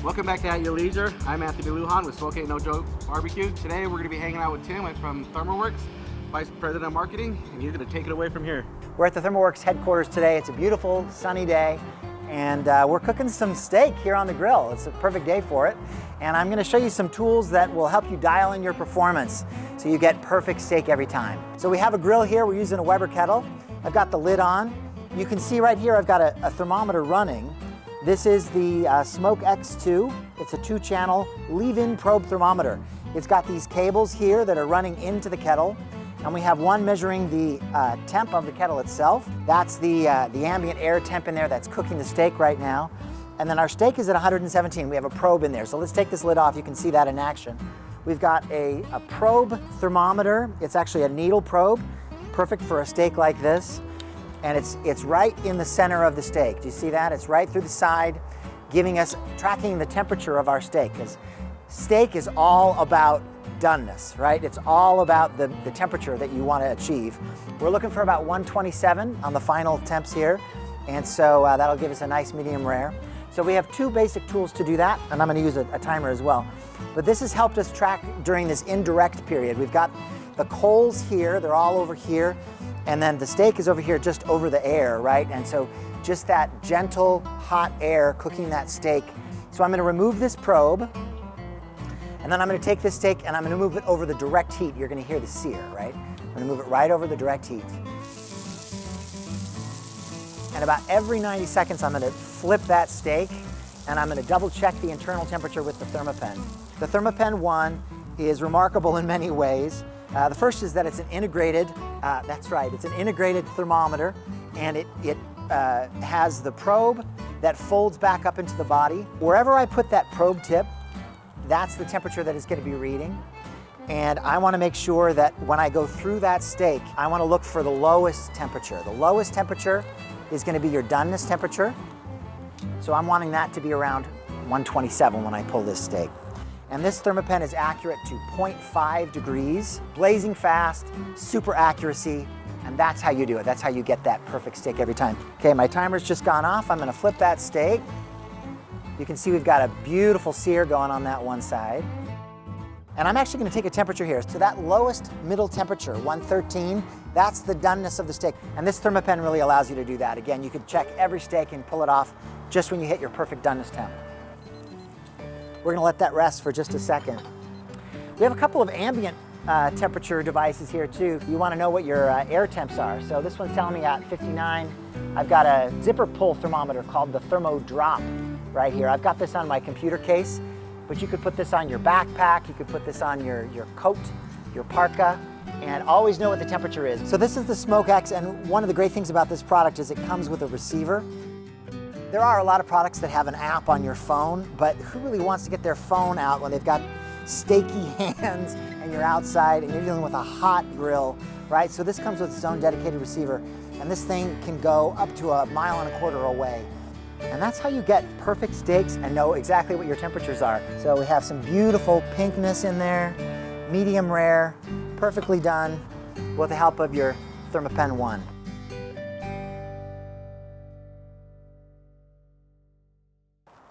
Welcome back to At Your Leisure. I'm Anthony Lujan with Smoke Ain't No Joke Barbecue. Today we're going to be hanging out with Tim from ThermoWorks, Vice President of Marketing, and he's going to take it away from here. We're at the ThermoWorks headquarters today. It's a beautiful sunny day, and we're cooking some steak here on the grill. It's a perfect day for it. And I'm going to show you some tools that will help you dial in your performance so you get perfect steak every time. So we have a grill here. We're using a Weber kettle. I've got the lid on. You can see right here I've got a thermometer running. This is the Smoke X2. It's a 2-channel leave-in probe thermometer. It's got these cables here that are running into the kettle, and we have one measuring the temp of the kettle itself. That's the ambient air temp in there that's cooking the steak right now. And then our steak is at 117. We have a probe in there. So let's take this lid off. You can see that in action. We've got a probe thermometer. It's actually a needle probe, perfect for a steak like this. And it's right in the center of the steak. Do you see that? It's right through the side, tracking the temperature of our steak. Because steak is all about doneness, right? It's all about the temperature that you want to achieve. We're looking for about 127 on the final temps here. And so that'll give us a nice medium rare. So we have two basic tools to do that, and I'm going to use a timer as well. But this has helped us track during this indirect period. We've got the coals here, they're all over here. And then the steak is over here just over the air, right? And so just that gentle, hot air cooking that steak. So I'm gonna remove this probe, and then I'm gonna take this steak and I'm gonna move it over the direct heat. You're gonna hear the sear, right? I'm gonna move it right over the direct heat. And about every 90 seconds, I'm gonna flip that steak, and I'm gonna double check the internal temperature with the ThermoPen. The ThermoPen 1 is remarkable in many ways. The first is that it's an integrated, that's right, it's an integrated thermometer, and it has the probe that folds back up into the body. Wherever I put that probe tip, that's the temperature that it's going to be reading. And I want to make sure that when I go through that steak, I want to look for the lowest temperature. The lowest temperature is going to be your doneness temperature. So I'm wanting that to be around 127 when I pull this steak. And this ThermoPen is accurate to 0.5 degrees, blazing fast, super accuracy, and that's how you do it. That's how you get that perfect steak every time. Okay, my timer's just gone off. I'm gonna flip that steak. You can see we've got a beautiful sear going on that one side. And I'm actually gonna take a temperature here. So that lowest middle temperature, 113, that's the doneness of the steak. And this ThermoPen really allows you to do that. Again, you can check every steak and pull it off just when you hit your perfect doneness temp. We're gonna let that rest for just a second. We have a couple of ambient temperature devices here too. You wanna know what your air temps are. So this one's telling me at 59. I've got a zipper pull thermometer called the Thermo Drop right here. I've got this on my computer case, but you could put this on your backpack, you could put this on your coat, your parka, and always know what the temperature is. So this is the Smoke X, and one of the great things about this product is it comes with a receiver. There are a lot of products that have an app on your phone, but who really wants to get their phone out when they've got steaky hands and you're outside and you're dealing with a hot grill, right? So this comes with its own dedicated receiver, and this thing can go up to 1.25 miles away. And that's how you get perfect steaks and know exactly what your temperatures are. So we have some beautiful pinkness in there, medium rare, perfectly done with the help of your ThermoPen 1.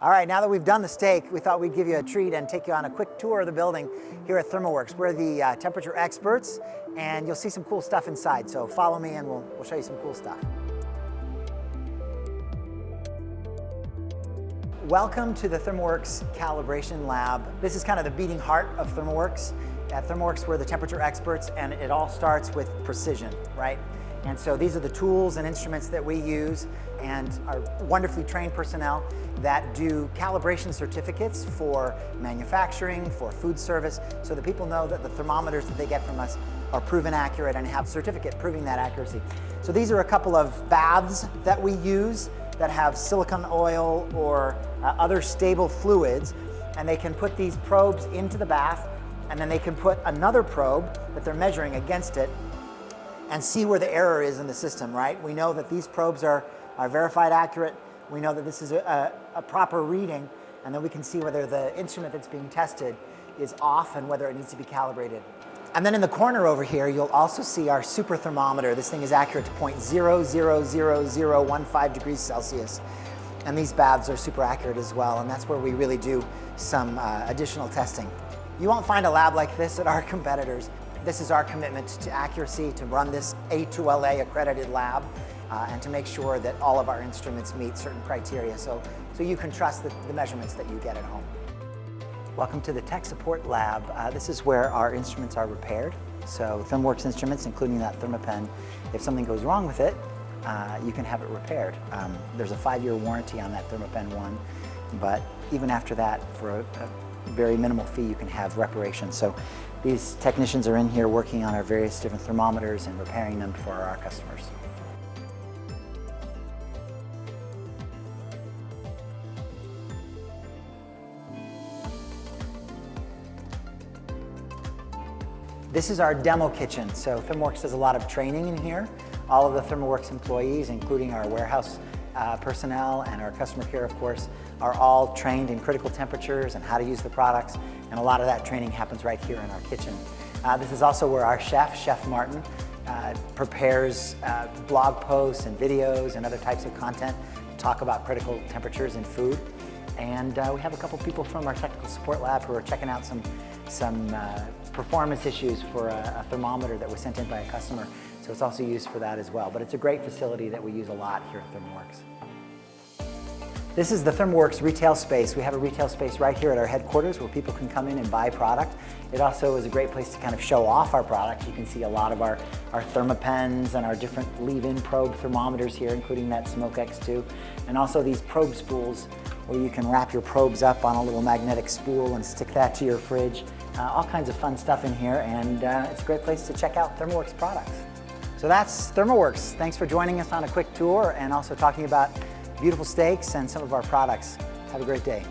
All right, now that we've done the steak, we thought we'd give you a treat and take you on a quick tour of the building here at ThermoWorks. We're the temperature experts, and you'll see some cool stuff inside. So follow me and we'll show you some cool stuff. Welcome to the ThermoWorks Calibration Lab. This is kind of the beating heart of ThermoWorks. At ThermoWorks, we're the temperature experts, and it all starts with precision, right? And so these are the tools and instruments that we use, and our wonderfully trained personnel that do calibration certificates for manufacturing, for food service, so that people know that the thermometers that they get from us are proven accurate and have a certificate proving that accuracy. So these are a couple of baths that we use that have silicone oil or other stable fluids, and they can put these probes into the bath, and then they can put another probe that they're measuring against it and see where the error is in the system, right? We know that these probes are verified accurate. We know that this is a proper reading, and then we can see whether the instrument that's being tested is off and whether it needs to be calibrated. And then in the corner over here, you'll also see our super thermometer. This thing is accurate to 0.0000015 degrees Celsius. And these baths are super accurate as well, and that's where we really do some additional testing. You won't find a lab like this at our competitors. This is our commitment to accuracy, to run this A2LA accredited lab, and to make sure that all of our instruments meet certain criteria so you can trust the measurements that you get at home. Welcome to the Tech Support Lab. This is where our instruments are repaired. So ThermoWorks instruments, including that ThermoPen, if something goes wrong with it, you can have it repaired. There's a 5-year warranty on that ThermoPen 1, but even after that, for a very minimal fee, you can have reparation. So these technicians are in here working on our various different thermometers and repairing them for our customers. This is our demo kitchen. So ThermoWorks does a lot of training in here. All of the ThermoWorks employees, including our warehouse personnel and our customer care, of course, are all trained in critical temperatures and how to use the products. And a lot of that training happens right here in our kitchen. This is also where our chef, Chef Martin, prepares blog posts and videos and other types of content to talk about critical temperatures in food. And we have a couple people from our technical support lab who are checking out some performance issues for a thermometer that was sent in by a customer. So it's also used for that as well. But it's a great facility that we use a lot here at ThermoWorks. This is the ThermoWorks retail space. We have a retail space right here at our headquarters where people can come in and buy product. It also is a great place to kind of show off our product. You can see a lot of our ThermoPens and our different leave-in probe thermometers here, including that Smoke X2, and also these probe spools where you can wrap your probes up on a little magnetic spool and stick that to your fridge. All kinds of fun stuff in here, and it's a great place to check out ThermoWorks products. So that's ThermoWorks. Thanks for joining us on a quick tour and also talking about beautiful steaks and some of our products. Have a great day.